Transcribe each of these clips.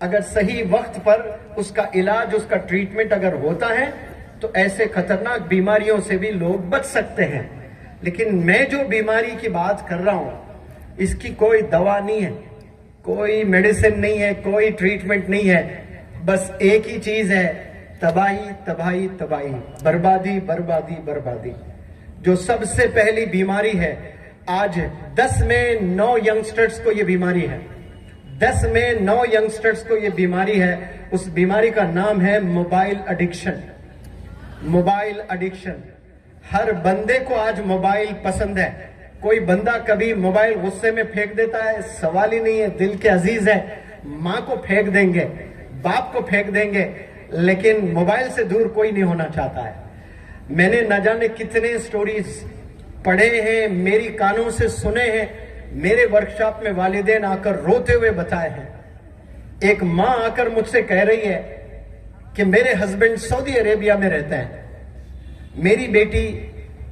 अगर सही वक्त पर उसका इलाज, उसका ट्रीटमेंट अगर होता है तो ऐसे खतरनाक बीमारियों से भी लोग बच सकते हैं। लेकिन मैं जो बीमारी की बात कर रहा हूं इसकी कोई दवा नहीं है, कोई मेडिसिन नहीं है, कोई ट्रीटमेंट नहीं है। बस एक ही चीज है, तबाही तबाही तबाही, बर्बादी बर्बादी बर्बादी। जो सबसे पहली बीमारी है, आज 10 में 9 यंगस्टर्स को यह बीमारी है, 10 में 9 यंगस्टर्स को यह बीमारी है। उस बीमारी का नाम है मोबाइल एडिक्शन। Mobile addiction. हर बंदे को आज मोबाइल पसंद है। कोई बंदा कभी मोबाइल गुस्से में फेंक देता है, सवाल ही नहीं है, दिल के अजीज है, मां को फेंक देंगे, बाप को फेंक देंगे, लेकिन मोबाइल से दूर कोई नहीं होना चाहता है। मैंने न जाने कितने स्टोरीज पढ़े हैं, मेरी कानों से सुने हैं, मेरे वर्कशॉप में वालिदैन आकर रोते हुए बताए हैं। एक मां आकर मुझसे कह रही है कि मेरे हस्बैंड सऊदी अरेबिया में रहते हैं, मेरी बेटी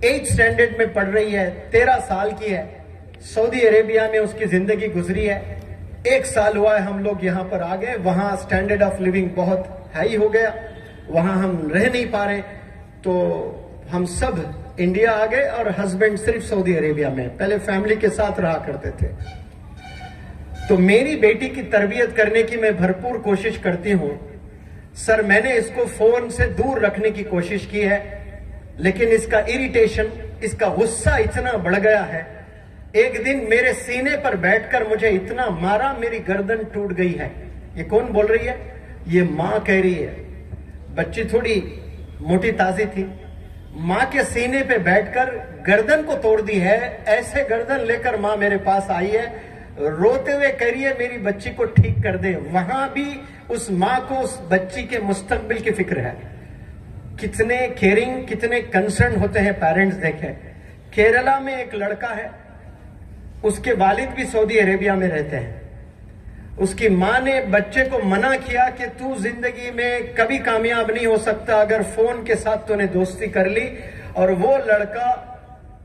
8th स्टैंडर्ड में पढ़ रही है, 13 साल की है, सऊदी अरेबिया में उसकी जिंदगी गुजरी है। 1 साल हुआ है हम लोग यहां पर आ गए, वहां स्टैंडर्ड ऑफ लिविंग बहुत हाई हो गया, वहां हम रह नहीं पा रहे, तो हम सब इंडिया आ गए और हस्बैंड सिर्फ सऊदी अरेबिया में। पहले फैमिली के साथ रहा करते थे। तो मेरी बेटी की तरबियत करने की मैं भरपूर कोशिश करती हूं। सर, मैंने इसको फोन से दूर रखने की कोशिश की है, लेकिन इसका इरिटेशन, इसका गुस्सा इतना बढ़ गया है। एक दिन मेरे सीने पर बैठकर मुझे इतना मारा, मेरी गर्दन टूट गई है। ये कौन बोल रही है? ये मां कह रही है। बच्ची थोड़ी मोटी ताजी थी, मां के सीने पे बैठकर गर्दन को तोड़ दी है। ऐसे गर्दन लेकर मां मेरे पास आई है, रोते हुए कह रही है मेरी बच्ची को ठीक कर दे। वहां भी उस मां को उस बच्ची के मुस्तकबिल की फिक्र है। कितने केयरिंग, कितने कंसर्न होते हैं पेरेंट्स। देखें, केरला में एक लड़का है, उसके वालिद भी सऊदी अरेबिया में रहते हैं। उसकी मां ने बच्चे को मना किया कि तू जिंदगी में कभी कामयाब नहीं हो सकता अगर फोन के साथ तूने दोस्ती कर ली। और वो लड़का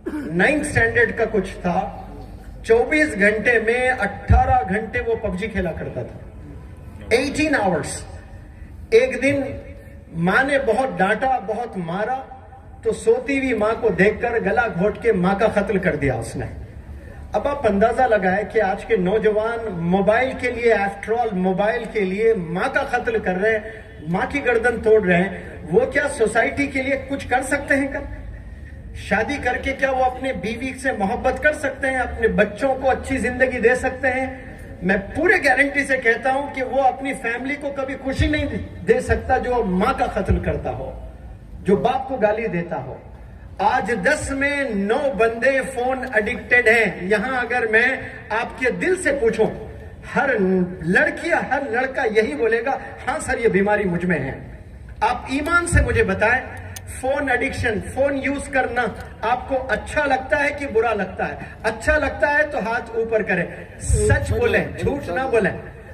9th स्टैंडर्ड का कुछ था, 24 घंटे में 18 घंटे वो पबजी खेला करता था, 18 आवर्स। एक दिन मां ने बहुत डांटा, बहुत मारा, तो सोती हुई मां को देखकर गला घोट के मां का कत्ल कर दिया उसने। अब आप अंदाजा लगाए कि आज के नौजवान मोबाइल के लिए, आफ्टर ऑल मोबाइल के लिए मां का कत्ल कर रहे हैं, मां की गर्दन तोड़ रहे हैं। वो क्या सोसाइटी के लिए कुछ कर सकते हैं? क्या शादी करके क्या वो अपने बीवी से मोहब्बत कर सकते हैं? अपने बच्चों को अच्छी जिंदगी दे सकते हैं? मैं पूरे गारंटी से कहता हूं कि वो अपनी फैमिली को कभी खुशी नहीं दे सकता जो मां का कत्ल करता हो, जो बाप को गाली देता हो। आज 10 में 9 बंदे फोन एडिक्टेड हैं। यहां अगर मैं आपके दिल से पूछूं, हर लड़की, हर लड़का यही बोलेगा, हां सर ये बीमारी मुझ में है। आप ईमान से मुझे बताएं, फोन एडिक्शन, फोन यूज करना आपको अच्छा लगता है कि बुरा लगता है? अच्छा लगता है तो हाथ ऊपर करें, सच बोलें, झूठ ना बोलें।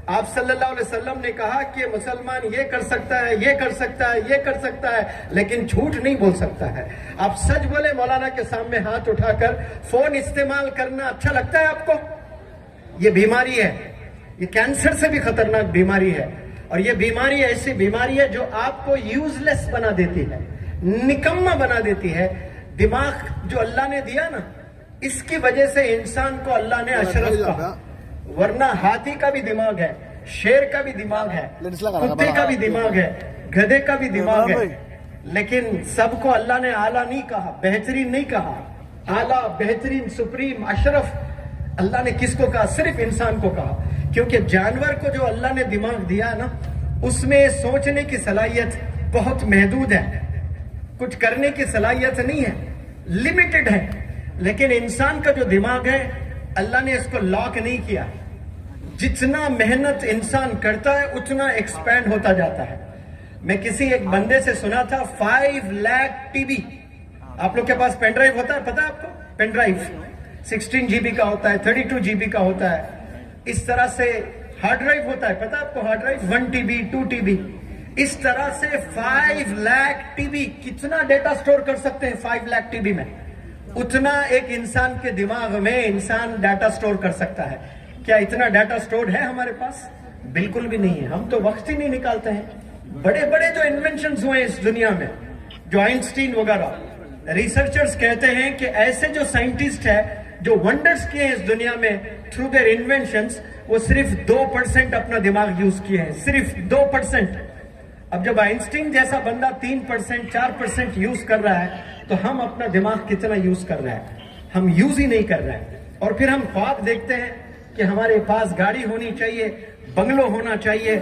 आप सल्लल्लाहु अलैहि वसल्लम ने कहा कि मुसलमान ये कर सकता है, ये कर सकता है, ये कर सकता है, लेकिन झूठ नहीं बोल सकता है। आप सच बोले, मौलाना के सामने हाथ उठाकर। फोन इस्तेमाल करना अच्छा लगता है आपको? ये बीमारी है, ये कैंसर से भी खतरनाक बीमारी है। और ये बीमारी ऐसी बीमारी है जो आपको यूजलेस बना देती है, निकम्मा बना देती है। दिमाग जो अल्लाह ने दिया ना, इसकी वजह से इंसान को अल्लाह ने अशरफ कहा, वरना हाथी का भी दिमाग है, शेर का भी दिमाग है, कुत्ते का भी दिमाग है, गधे का भी दिमाग है, लेकिन सबको अल्लाह ने आला नहीं कहा, बेहतरीन नहीं कहा। आला, बेहतरीन, सुप्रीम, अशरफ अल्लाह ने किसको कहा? सिर्फ इंसान को कहा। क्योंकि जानवर को जो अल्लाह ने दिमाग दिया ना, उसमें सोचने की सलाहियत बहुत महदूद है, कुछ करने की सलाहियत नहीं है, लिमिटेड है। लेकिन इंसान का जो दिमाग है, अल्लाह ने इसको लॉक नहीं किया। जितना मेहनत इंसान करता है उतना एक्सपैंड होता जाता है। मैं किसी एक बंदे से सुना था 5 लाख टीबी। आप लोग के पास पेन ड्राइव होता है, पता है आपको? पेन ड्राइव 16 GB का होता है, 32 GB का होता है। इस तरह से हार्ड ड्राइव होता है, पता है आपको? हार्ड ड्राइव 1 TB, 2 TB, इस तरह से 5 लाख टीबी। कितना डेटा स्टोर कर सकते हैं 5 लाख टीबी में? उतना एक इंसान के दिमाग में इंसान डाटा स्टोर कर सकता है। क्या इतना डाटा स्टोर है हमारे पास? बिल्कुल भी नहीं है। हम तो वक्त ही नहीं निकालते हैं। बड़े बड़े जो इन्वेंशंस हुए इस दुनिया में, जो आइंस्टीन वगैरह, रिसर्चर्स कहते हैं कि ऐसे जो साइंटिस्ट है जो वंडर्स किए हैं इस दुनिया में थ्रू देयर इन्वेंशंस, वो सिर्फ 2% अपना दिमाग यूज किए हैं, सिर्फ 2%। अब जब आइंस्टीन जैसा बंदा 3%, 4% यूज कर रहा है, तो हम अपना दिमाग कितना यूज कर रहे हैं? हम यूज ही नहीं कर रहे हैं। और फिर हम ख्वाब देखते हैं कि हमारे पास गाड़ी होनी चाहिए, बंगलो होना चाहिए,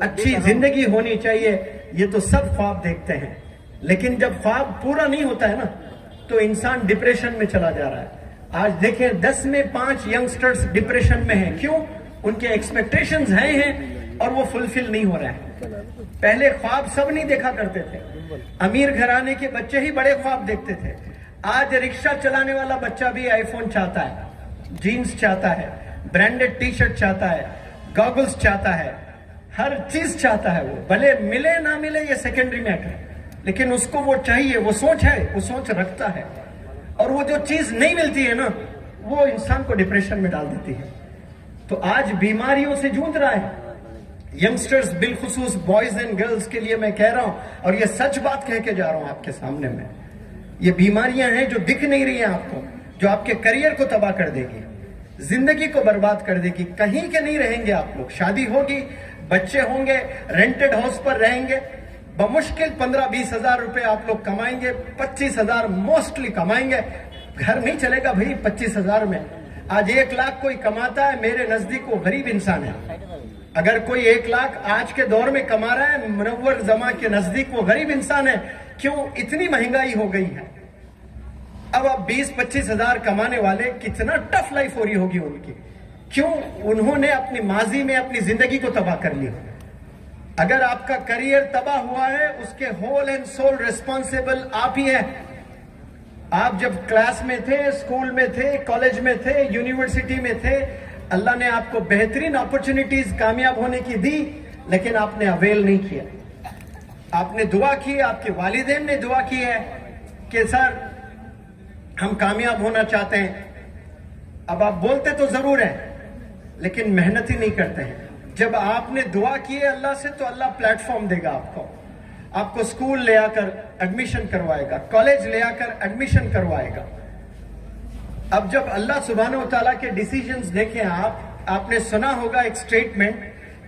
अच्छी जिंदगी होनी चाहिए। ये तो सब ख्वाब देखते हैं, लेकिन जब ख्वाब पूरा नहीं होता है ना, तो इंसान डिप्रेशन में चला जा रहा है। आज देखें 10 में 5 यंगस्टर्स डिप्रेशन में हैं। क्यों? उनके एक्सपेक्टेशंस हैं और वो फुलफिल नहीं हो रहे हैं। पहले ख्वाब सब नहीं देखा करते थे। अमीर घराने के बच्चे ही बड़े ख्वाब देखते थे। आज रिक्शा चलाने वाला बच्चा भी आईफोन चाहता है, जीन्स चाहता है, ब्रांडेड टी शर्ट चाहता है, गॉगल्स चाहता है, हर चीज चाहता है। वो भले मिले ना मिले ये सेकेंडरी मैटर, लेकिन उसको वो चाहिए, वो सोच है, वो सोच रखता है। और वो जो चीज नहीं मिलती है ना, वो इंसान को डिप्रेशन में डाल देती है। तो आज बीमारियों से जूझ रहा है यंगस्टर्स, बिलखुसूस बॉयज एंड गर्ल्स के लिए मैं कह रहा हूं, और ये सच बात कह के जा रहा हूं आपके सामने में। ये बीमारियां हैं जो दिख नहीं रही हैं आपको, जो आपके करियर को तबाह कर देगी, जिंदगी को बर्बाद कर देगी। कहीं के नहीं रहेंगे आप लोग। शादी होगी, बच्चे होंगे, रेंटेड हाउस पर रहेंगे, बमुश्किल 15-20 हजार रुपए आप लोग कमाएंगे, 25 हजार मोस्टली कमाएंगे। घर नहीं चलेगा भाई 25 हजार में। आज 1 लाख कोई कमाता है, मेरे नजदीक वो गरीब इंसान है। अगर कोई 1 लाख आज के दौर में कमा रहा है, मुनव्वर जमा के नजदीक वो गरीब इंसान है। क्यों? इतनी महंगाई हो गई है। अब आप 20-25 हजार कमाने वाले, कितना टफ लाइफ हो रही होगी उनकी। क्यों? उन्होंने अपनी माजी में अपनी जिंदगी को तबाह कर लिया। अगर आपका करियर तबाह हुआ है, उसके होल एंड सोल रिस्पॉन्सिबल आप ही हैं। आप जब क्लास में थे, स्कूल में थे, कॉलेज में थे, यूनिवर्सिटी में थे, अल्लाह ने आपको बेहतरीन अपॉर्चुनिटीज कामयाब होने की दी, लेकिन आपने अवेल नहीं किया। आपने दुआ की, आपके वालिदैन ने दुआ की है कि सर हम कामयाब होना चाहते हैं। अब आप बोलते तो जरूर हैं, लेकिन मेहनत ही नहीं करते हैं। जब आपने दुआ की है अल्लाह से, तो अल्लाह प्लेटफॉर्म देगा आपको स्कूल ले आकर एडमिशन करवाएगा, कॉलेज ले आकर एडमिशन करवाएगा। अब जब अल्लाह सुब्हानो व तआला के डिसीजंस देखें आपने सुना होगा एक स्टेटमेंट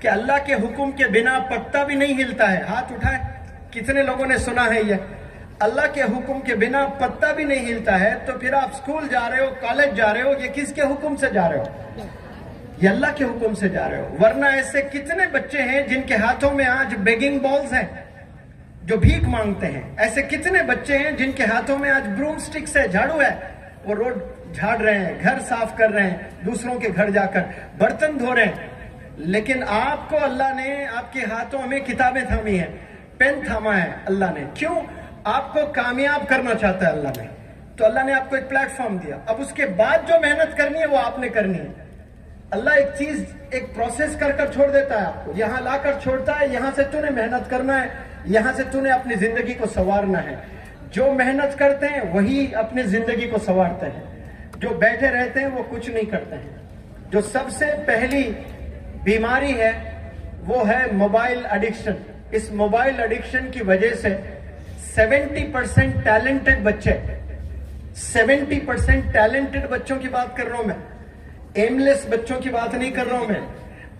कि अल्लाह के हुक्म के बिना पत्ता भी नहीं हिलता है। हाथ उठाए, कितने लोगों ने सुना है ये? अल्लाह के हुक्म के बिना पत्ता भी नहीं हिलता है। तो फिर आप स्कूल जा रहे हो, कॉलेज जा रहे हो, ये किसके हुक्म से जा रहे हो? ये अल्लाह के हुक्म से जा रहे हो। वरना ऐसे कितने बच्चे हैं जिनके हाथों में आज बेगिंग बॉल्स हैं, जो भीख मांगते हैं। ऐसे कितने बच्चे हैं जिनके हाथों में आज ब्रूम स्टिक्स है, झाड़ू है, वो रोड झाड़ रहे हैं, घर साफ कर रहे हैं, दूसरों के घर जाकर बर्तन धो रहे हैं। लेकिन आपको अल्लाह ने आपके हाथों में किताबें थामी हैं, पेन थामा है अल्लाह ने। क्यों? आपको कामयाब करना चाहता है अल्लाह ने। तो अल्लाह ने आपको एक प्लेटफॉर्म दिया। अब उसके बाद जो मेहनत करनी है वो आपने करनी है। अल्लाह एक चीज, एक प्रोसेस कर छोड़ देता है आपको, यहां लाकर छोड़ता है, यहां से तूने मेहनत करना है, यहां से तूने अपनी जिंदगी को संवारना है। जो मेहनत करते हैं वही अपनी जिंदगी को संवारते हैं, जो बैठे रहते हैं वो कुछ नहीं करते हैं। जो सबसे पहली बीमारी है वो है मोबाइल एडिक्शन। इस मोबाइल एडिक्शन की वजह से 70% टैलेंटेड बच्चे, 70% टैलेंटेड बच्चों की बात कर रहा हूं मैं, एमलेस बच्चों की बात नहीं कर रहा हूं मैं,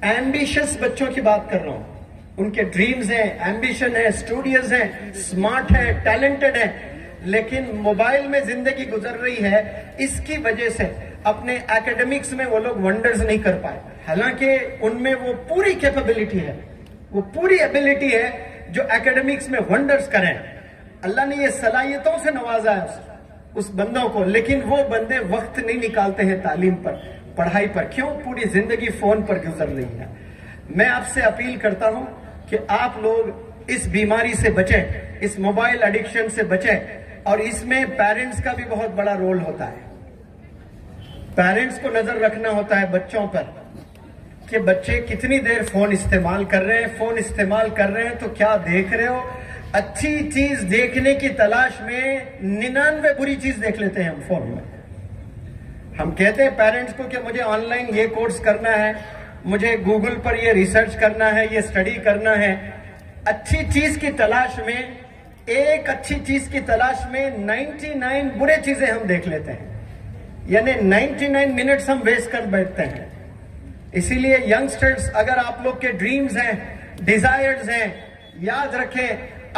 एम्बिशियस बच्चों की बात कर रहा हूं। उनके ड्रीम्स हैं, एम्बिशन है, स्टूडियस हैं, स्मार्ट है, टैलेंटेड है, लेकिन मोबाइल में जिंदगी गुजर रही है। इसकी वजह से अपने एकेडमिक्स में वो लोग वंडर्स नहीं कर पाए। हालांकि उनमें वो पूरी कैपेबिलिटी है, वो पूरी एबिलिटी है जो एकेडमिक्स में वंडर्स करें। अल्लाह ने ये सलाहियतों से नवाजा है उस बंदों को, लेकिन वो बंदे वक्त नहीं निकालते हैं तालीम पर, पढ़ाई पर। क्यों? पूरी जिंदगी फोन पर गुजर रही है। मैं आपसे अपील करता हूं कि आप लोग इस बीमारी से बचें, इस मोबाइल एडिक्शन से बचें। और इसमें पेरेंट्स का भी बहुत बड़ा रोल होता है। पेरेंट्स को नजर रखना होता है बच्चों पर कि बच्चे कितनी देर फोन इस्तेमाल कर रहे हैं। फोन इस्तेमाल कर रहे हैं तो क्या देख रहे हो? अच्छी चीज देखने की तलाश में 99 बुरी चीज देख लेते हैं हम फोन में। हम कहते हैं पेरेंट्स को कि मुझे ऑनलाइन ये कोर्स करना है, मुझे गूगल पर ये रिसर्च करना है, ये स्टडी करना है। अच्छी चीज की तलाश में, एक अच्छी चीज की तलाश में 99 बुरे चीजें हम देख लेते हैं, यानी 99 मिनट्स हम वेस्ट कर बैठते हैं। इसीलिए यंगस्टर्स, अगर आप लोग के ड्रीम्स हैं, डिजायर्स हैं, याद रखें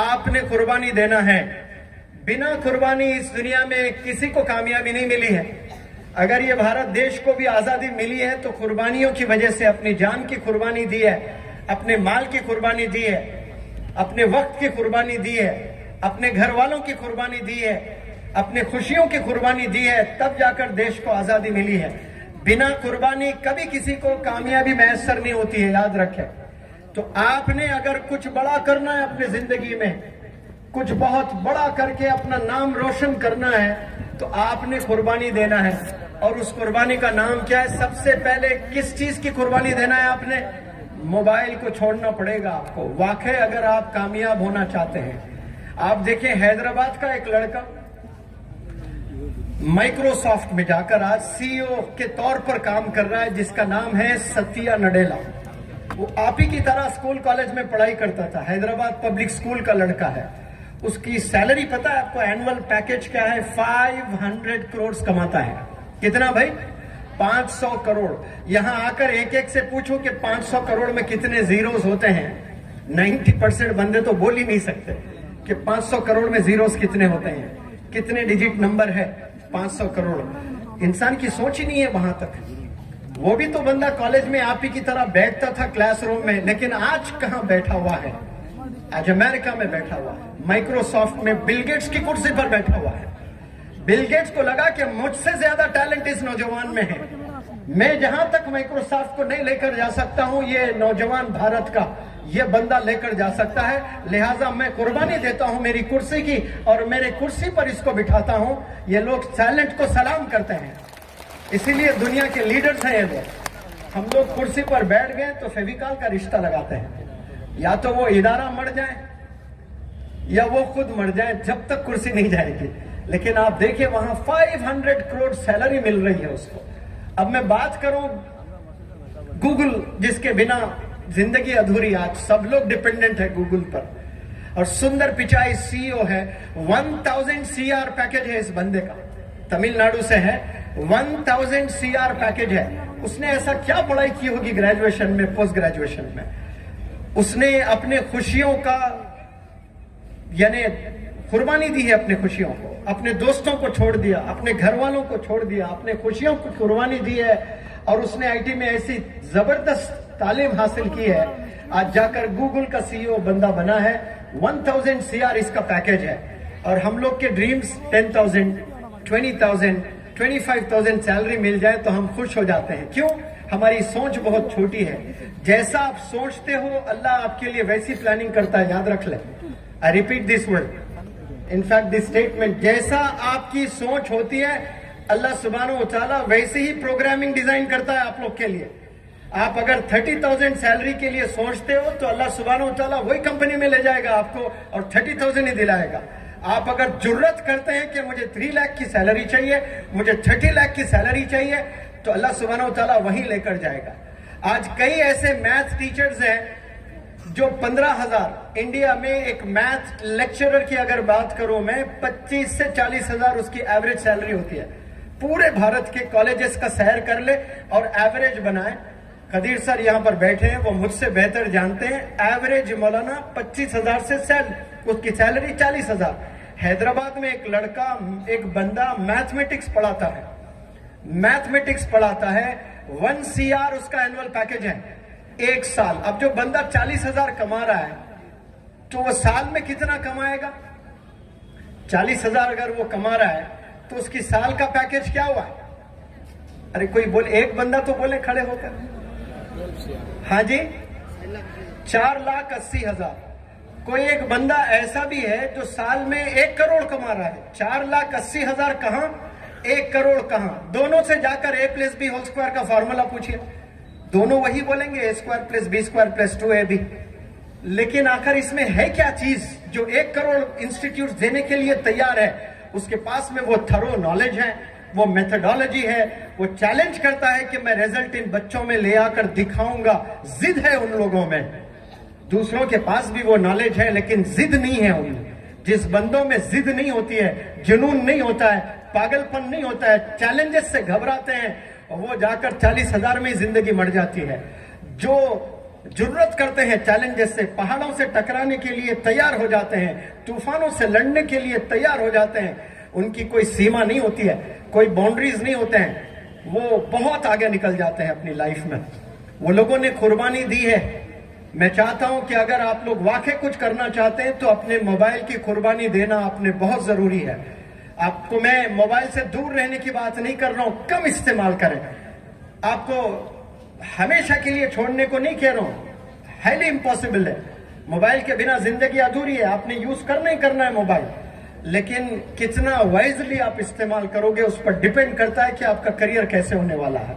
आपने कुर्बानी देना है। बिना कुर्बानी इस दुनिया में किसी को कामयाबी नहीं मिली है। अगर ये भारत देश को भी आजादी मिली है तो कुर्बानियों की वजह से, अपनी जान की कुर्बानी दी है, अपने माल की कुर्बानी दी है, अपने वक्त की कुर्बानी दी है, अपने घर वालों की कुर्बानी दी है, अपने खुशियों की कुर्बानी दी है, तब जाकर देश को आजादी मिली है। बिना कुर्बानी कभी किसी को कामयाबी मैसर नहीं होती है, याद रखें। तो आपने अगर कुछ बड़ा करना है अपनी जिंदगी में, कुछ बहुत बड़ा करके अपना नाम रोशन करना है, तो आपने कुर्बानी देना है। और उस कुर्बानी का नाम क्या है? सबसे पहले किस चीज की कुर्बानी देना है आपने? मोबाइल को छोड़ना पड़ेगा आपको, वाकई अगर आप कामयाब होना चाहते हैं। आप देखिए, हैदराबाद का एक लड़का माइक्रोसॉफ्ट में जाकर आज सीईओ के तौर पर काम कर रहा है, जिसका नाम है सत्या नडेला। वो आप ही की तरह स्कूल कॉलेज में पढ़ाई करता था, हैदराबाद पब्लिक स्कूल का लड़का है। उसकी सैलरी पता है आपको? एनुअल पैकेज क्या है? 500 करोड़ कमाता है। कितना भाई? 500 करोड़। यहां आकर एक एक से पूछो कि 500 करोड़ में कितने जीरोस होते हैं, 90% बंदे तो बोल ही नहीं सकते कि 500 करोड़ में जीरोस कितने होते हैं, कितने डिजिट नंबर है 500 करोड़। इंसान की सोच ही नहीं है वहां तक। वो भी तो बंदा कॉलेज में आप ही की तरह बैठता था क्लासरूम में, लेकिन आज कहां बैठा हुआ है? आज अमेरिका में बैठा हुआ है, माइक्रोसॉफ्ट में बिल गेट्स की कुर्सी पर बैठा हुआ है। बिल गेट्स को लगा कि मुझसे ज्यादा टैलेंट इस नौजवान में है, मैं जहां तक माइक्रोसॉफ्ट को नहीं लेकर जा सकता हूं, ये नौजवान भारत का ये बंदा लेकर जा सकता है। लिहाजा मैं कुर्बानी देता हूं मेरी कुर्सी की, और मेरे कुर्सी पर इसको बिठाता हूं। ये लोग टैलेंट को सलाम करते हैं, इसीलिए दुनिया के लीडर्स हैं ये लोग। हम लोग कुर्सी पर बैठ गए तो फेविकॉल का रिश्ता लगाते हैं, या तो वो इदारा मर जाए या वो खुद मर जाए, जब तक कुर्सी नहीं जाएगी। लेकिन आप देखिए वहां 500 करोड़ सैलरी मिल रही है उसको। अब मैं बात करूं गूगल, जिसके बिना जिंदगी अधूरी, आज सब लोग डिपेंडेंट है गूगल पर, और सुंदर पिचाई सीईओ है। 1000 CR पैकेज है इस बंदे का, तमिलनाडु से है। 1000 CR पैकेज है। उसने ऐसा क्या पढ़ाई की होगी ग्रेजुएशन में, पोस्ट ग्रेजुएशन में? उसने अपने खुशियों का यानी कुर्बानी दी है, अपने खुशियों को, अपने दोस्तों को छोड़ दिया, अपने घर वालों को छोड़ दिया, अपने खुशियों को कुर्बानी दी है। और उसने आईटी में ऐसी जबरदस्त तालीम हासिल की है, आज जाकर गूगल का सीईओ बंदा बना है। 1000 CR इसका पैकेज है। और हम लोग के ड्रीम्स 10,000, 20,000, 25,000 सैलरी मिल जाए तो हम खुश हो जाते हैं। क्यों? हमारी सोच बहुत छोटी है। जैसा आप सोचते हो अल्लाह आपके लिए वैसी प्लानिंग करता है, याद रख ले। I repeat this word, in fact this statement, जैसा आपकी सोच होती है अल्लाह सुब्हानहू व तआला वैसे ही प्रोग्रामिंग डिजाइन करता है आप लोग के लिए। आप अगर 30,000 सैलरी के लिए सोचते हो तो अल्लाह सुब्हानहू व तआला वही कंपनी में ले जाएगा आपको और 30,000 ही दिलाएगा। आप अगर जुर्रत करते हैं कि मुझे 3 लाख की सैलरी चाहिए, मुझे 30 लाख की सैलरी चाहिए, तो अल्लाह सुब्हानहू व तआला वहीं लेकर जाएगा। आज कई ऐसे मैथ टीचर्स हैं जो 15,000, इंडिया में एक मैथ लेक्चरर की अगर बात करूं मैं, 25 से 40,000 उसकी एवरेज सैलरी होती है। पूरे भारत के कॉलेजेस का सैर कर ले और एवरेज बनाए। कदीर सर यहां पर बैठे हैं, वो मुझसे बेहतर जानते हैं। एवरेज मौलाना 25,000 से उसकी सैलरी 40,000। हैदराबाद में एक लड़का, एक बंदा मैथमेटिक्स पढ़ाता है, मैथमेटिक्स पढ़ाता है। 1 CR उसका एनुअल पैकेज है, 1 साल। अब जो बंदा 40,000 कमा रहा है तो वो साल में कितना कमाएगा? 40,000 अगर वो कमा रहा है तो उसकी साल का पैकेज क्या हुआ? अरे कोई बोले, एक बंदा तो बोले खड़े होकर, हाँ जी, 4,80,000। कोई एक बंदा ऐसा भी है जो साल में 1 करोड़ कमा रहा है। 4,80,000 कहां, 1 करोड़ कहां? दोनों से जाकर A+B² का फॉर्मूला पूछिए, दोनों वही बोलेंगे, A² + B² + 2AB। लेकिन आखिर इसमें है क्या चीज जो 1 करोड़ इंस्टीट्यूट देने के लिए तैयार है? उसके पास में वो थरो नॉलेज है, वो मेथोडोलॉजी है, वो चैलेंज करता है कि मैं रिजल्ट इन बच्चों में ले आकर दिखाऊंगा। जिद है उन लोगों में, दूसरों के पास भी वो नॉलेज है लेकिन जिद नहीं है उनमें। जिस बंदों में जिद नहीं होती है, जुनून नहीं होता है, पागलपन नहीं होता है, चैलेंजेस से घबराते हैं, और वो जाकर 40,000 में ही जिंदगी मर जाती है। जो जुर्रत करते हैं चैलेंजेस से, पहाड़ों से टकराने के लिए तैयार हो जाते हैं, तूफानों से लड़ने के लिए तैयार हो जाते हैं, उनकी कोई सीमा नहीं होती है, कोई बाउंड्रीज नहीं होते हैं, वो बहुत आगे निकल जाते हैं अपनी लाइफ में। वो लोगों ने कुर्बानी दी है। मैं चाहता हूं कि अगर आप लोग वाकई कुछ करना चाहते हैं तो अपने मोबाइल की कुर्बानी देना अपने बहुत जरूरी है। आपको मैं मोबाइल से दूर रहने की बात नहीं कर रहा हूं, कम इस्तेमाल करें। आपको हमेशा के लिए छोड़ने को नहीं कह रहा हूं, हाईली इम्पॉसिबल है। मोबाइल के बिना जिंदगी अधूरी है। आपने यूज करना ही करना है मोबाइल, लेकिन कितना वाइजली आप इस्तेमाल करोगे उस पर डिपेंड करता है कि आपका करियर कैसे होने वाला है।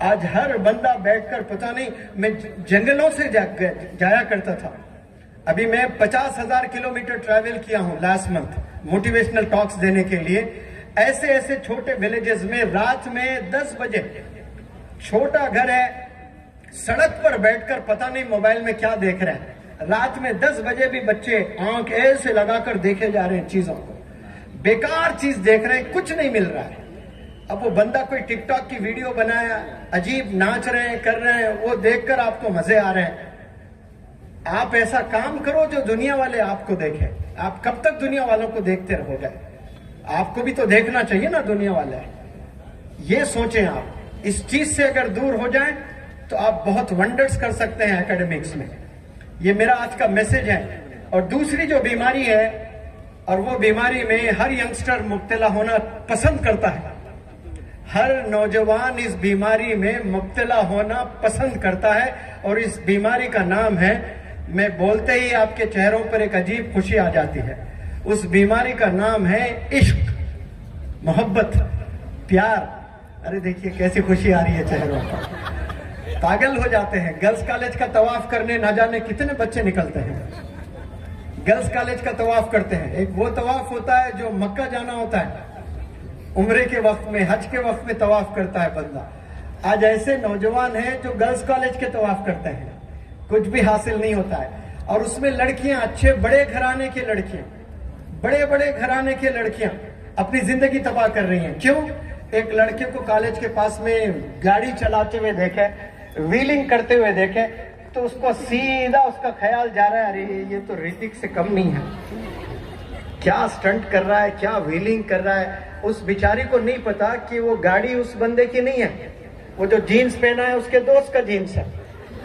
आज हर बंदा बैठकर, पता नहीं, मैं जंगलों से जाया करता था। अभी मैं 50,000 किलोमीटर ट्रैवल किया हूं लास्ट मंथ मोटिवेशनल टॉक्स देने के लिए। ऐसे ऐसे छोटे विलेजेस में रात में 10 बजे, छोटा घर है, सड़क पर बैठकर पता नहीं मोबाइल में क्या देख रहे हैं। रात में 10 बजे भी बच्चे आंख ऐसे लगाकर देखे जा रहे हैं चीजों को, बेकार चीज देख रहे हैं, कुछ नहीं मिल रहा है। अब वो बंदा कोई टिकटॉक की वीडियो बनाया, अजीब नाच रहे हैं, कर रहे हैं, वो देखकर आपको मजे आ रहे हैं। आप ऐसा काम करो जो दुनिया वाले आपको देखें। आप कब तक दुनिया वालों को देखते रहोगे? आपको भी तो देखना चाहिए ना दुनिया वाले। ये सोचें आप, इस चीज से अगर दूर हो जाएं तो आप बहुत वंडर्स कर सकते हैं एकेडमिक्स में। ये मेरा आज का मैसेज है। और दूसरी जो बीमारी है, और वो बीमारी में हर यंगस्टर मुब्तला होना पसंद करता है। हर नौजवान इस बीमारी में मुब्तला होना पसंद करता है, और इस बीमारी का नाम है, मैं बोलते ही आपके चेहरों पर एक अजीब खुशी आ जाती है। उस बीमारी का नाम है इश्क, मोहब्बत, प्यार। अरे देखिए कैसी खुशी आ रही है चेहरों पर। पागल हो जाते हैं। गर्ल्स कॉलेज का तवाफ करने ना जाने कितने बच्चे निकलते हैं, गर्ल्स कॉलेज का तवाफ करते हैं। एक वो तवाफ होता है जो मक्का जाना होता है, उम्रे के वक्त में, हज के वक्त में तवाफ करता है बंदा। आज ऐसे नौजवान हैं जो गर्ल्स कॉलेज के तवाफ करते हैं, कुछ भी हासिल नहीं होता है। और उसमें लड़कियां, अच्छे बड़े घराने की लड़कियां, बड़े बड़े घराने की लड़कियां अपनी जिंदगी तबाह कर रही हैं। क्यों? एक लड़के को कॉलेज के पास में गाड़ी चलाते हुए देखे, व्हीलिंग करते हुए देखे, तो उसको सीधा उसका ख्याल जा रहा है, अरे ये तो ऋतिक से कम नहीं है, क्या स्टंट कर रहा है, क्या व्हीलिंग कर रहा है। उस बेचारी को नहीं पता कि वो गाड़ी उस बंदे की नहीं है। वो जो जीन्स पहना है उसके दोस्त का जीन्स है,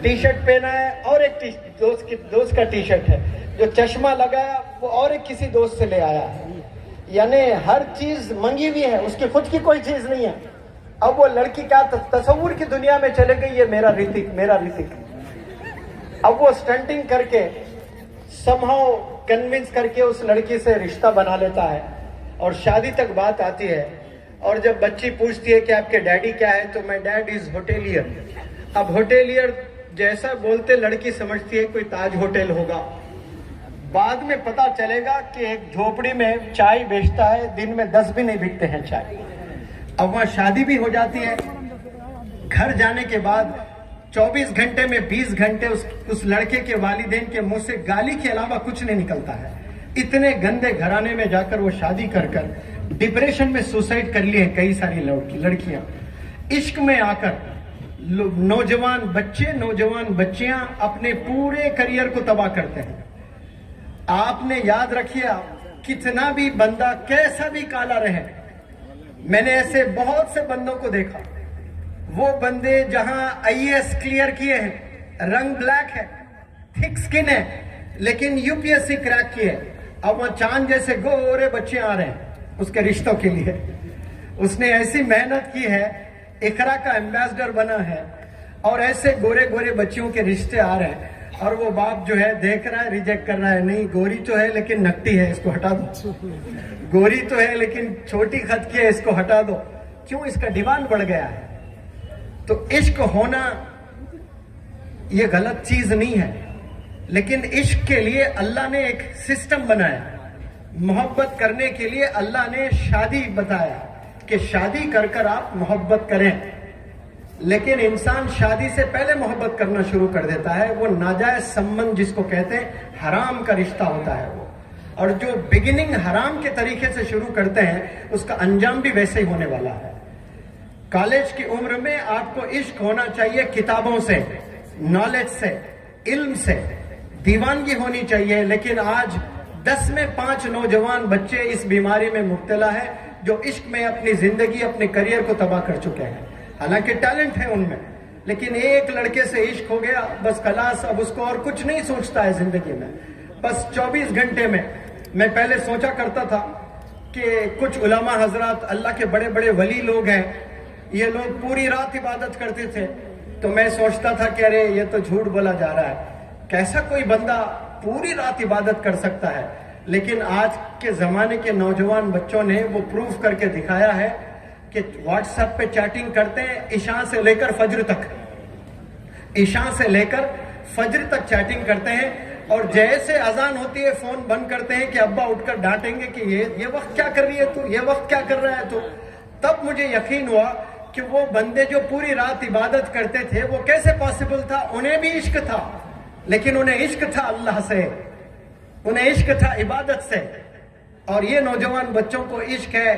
टी शर्ट पहना है और एक दोस्त का टी शर्ट है, जो चश्मा लगाया वो और एक किसी दोस्त से ले आया है। यानी हर चीज मंगी हुई है, उसकी खुद की कोई चीज नहीं है। अब वो लड़की क्या तस्वुर की दुनिया में चले गई, ये मेरा ऋतिक, मेरा ऋतिक। अब वो स्टंटिंग करके समहाउ कन्विंस करके उस लड़की से रिश्ता बना लेता है, और शादी तक बात आती है। और जब बच्ची पूछती है कि आपके डैडी क्या है, तो माय डैड इज होटेलियर। अब होटेलियर जैसा बोलते लड़की समझती है कोई ताज होटल होगा। बाद में पता चलेगा कि एक झोपड़ी में चाय बेचता है, दिन में 10 भी नहीं बिकते हैं चाय। अब वहां शादी भी हो जाती है। घर जाने के बाद 24 घंटे में 20 घंटे उस लड़के के वालिदैन के मुंह से गाली के अलावा कुछ नहीं निकलता है। इतने गंदे घराने में जाकर वो शादी कर डिप्रेशन में सुसाइड कर लिए कई सारी लड़कियां। इश्क में आकर नौजवान बच्चे, नौजवान बच्चियां अपने पूरे करियर को तबाह करते हैं। आपने याद रखिए, कितना भी बंदा कैसा भी काला रहे, मैंने ऐसे बहुत से बंदों को देखा, वो बंदे जहां आईएएस क्लियर किए हैं, रंग ब्लैक है, थिक स्किन है, लेकिन यूपीएससी क्रैक किए, अब वहां चांद जैसे गोरे बच्चे आ रहे हैं उसके रिश्तों के लिए। उसने ऐसी मेहनत की है, इकरा का एम्बेसडर बना है, और ऐसे गोरे गोरे बच्चियों के रिश्ते आ रहे हैं। और वो बाप जो है देख रहा है, रिजेक्ट कर रहा है, नहीं गोरी तो है लेकिन नकटी है, इसको हटा दो। गोरी तो है लेकिन छोटी खत की है, इसको हटा दो। क्यों? इसका डिमांड बढ़ गया है। तो इश्क होना ये गलत चीज नहीं है, लेकिन इश्क के लिए अल्लाह ने एक सिस्टम बनाया। मोहब्बत करने के लिए अल्लाह ने शादी बताया, कि शादी कर कर आप मोहब्बत करें, लेकिन इंसान शादी से पहले मोहब्बत करना शुरू कर देता है। वो नाजायज संबंध जिसको कहते हैं, हराम का रिश्ता होता है वो। और जो बिगिनिंग हराम के तरीके से शुरू करते हैं, उसका अंजाम भी वैसे ही होने वाला है। कॉलेज की उम्र में आपको इश्क होना चाहिए किताबों से, नॉलेज से, इल्म से, दीवानगी होनी चाहिए। लेकिन आज 10 में 5 नौजवान बच्चे इस बीमारी में मुब्तला है, जो इश्क में अपनी जिंदगी, अपने करियर को तबाह कर चुके हैं। हालांकि टैलेंट है उनमें, लेकिन एक लड़के से इश्क हो गया, बस खलास, अब उसको और कुछ नहीं सोचता है जिंदगी में। बस 24 घंटे में, मैं पहले सोचा करता था कि कुछ उलमा हजरात, अल्लाह के बड़े बड़े वली लोग हैं, ये लोग पूरी रात इबादत करते थे, तो मैं सोचता था कि अरे ये तो झूठ बोला जा रहा है, कैसा कोई बंदा पूरी रात इबादत कर सकता है। लेकिन आज के जमाने के नौजवान बच्चों ने वो प्रूफ करके दिखाया है कि व्हाट्सएप पे चैटिंग करते हैं इशा से लेकर फज्र तक, इशा से लेकर फज्र तक चैटिंग करते हैं, और जैसे अजान होती है फोन बंद करते हैं कि अब्बा उठकर डांटेंगे कि ये वक्त क्या कर रही है तू, ये वक्त क्या कर रहा है तू। तब मुझे यकीन हुआ कि वो बंदे जो पूरी रात इबादत करते थे, वो कैसे पॉसिबल था। उन्हें भी इश्क था, लेकिन उन्हें इश्क था अल्लाह से, उन्हें इश्क था इबादत से। और ये नौजवान बच्चों को इश्क है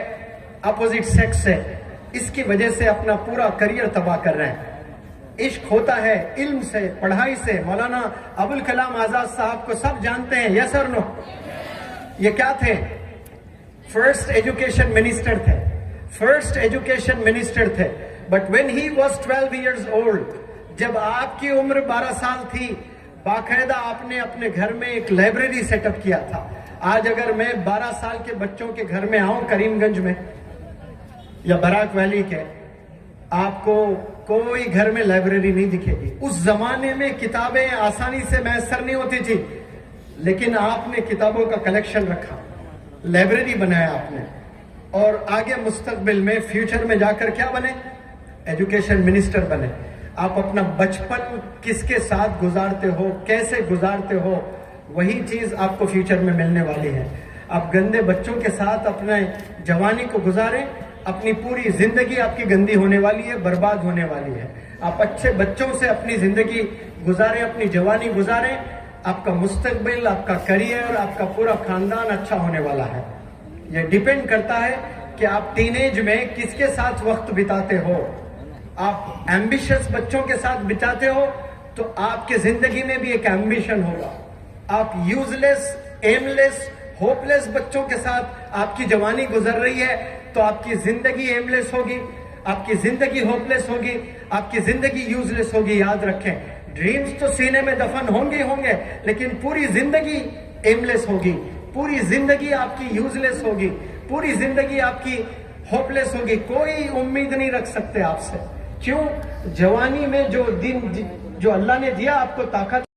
अपोजिट सेक्स से, इसकी वजह से अपना पूरा करियर तबाह कर रहे हैं। इश्क होता है इल्म से, पढ़ाई से। मौलाना अबुल कलाम आजाद साहब को सब जानते हैं, यस और नो? ये क्या थे? फर्स्ट एजुकेशन मिनिस्टर थे, फर्स्ट एजुकेशन मिनिस्टर थे। But when he was 12 years old, जब आपकी उम्र 12 साल थी, बाकायदा आपने अपने घर में एक लाइब्रेरी सेटअप किया था। आज अगर मैं 12 साल के बच्चों के घर में आऊं करीमगंज में या बराक वैली के, आपको कोई घर में लाइब्रेरी नहीं दिखेगी। उस जमाने में किताबें आसानी से मैसर नहीं होती थी, लेकिन आपने किताबों का कलेक्शन रखा, लाइब्रेरी बनाया आपने, और आगे मुस्तकबिल में, फ्यूचर में जाकर क्या बने? एजुकेशन मिनिस्टर बने। आप अपना बचपन किसके साथ गुजारते हो, कैसे गुजारते हो, वही चीज आपको फ्यूचर में मिलने वाली है। आप गंदे बच्चों के साथ अपने जवानी को गुजारें, अपनी पूरी जिंदगी आपकी गंदी होने वाली है, बर्बाद होने वाली है। आप अच्छे बच्चों से अपनी जिंदगी गुजारें, अपनी जवानी गुजारें, आपका मुस्तकबिल, आपका करियर, आपका पूरा खानदान अच्छा होने वाला है। यह डिपेंड करता है कि आप टीनेज में किसके साथ वक्त बिताते हो। आप एम्बिशियस बच्चों के साथ बिताते हो तो आपके जिंदगी में भी एक एम्बिशन होगा। आप यूजलेस, एमलेस, होपलेस बच्चों के साथ आपकी जवानी गुजर रही है तो आपकी जिंदगी एमलेस होगी, आपकी जिंदगी होपलेस होगी, आपकी जिंदगी यूजलेस होगी। याद रखें, ड्रीम्स तो सीने में दफन होंगे होंगे, लेकिन पूरी जिंदगी एमलेस होगी, पूरी जिंदगी आपकी यूजलेस होगी, पूरी जिंदगी आपकी होपलेस होगी। कोई उम्मीद नहीं रख सकते आपसे। क्यों? जवानी में जो दिन, जो अल्लाह ने दिया आपको ताकत,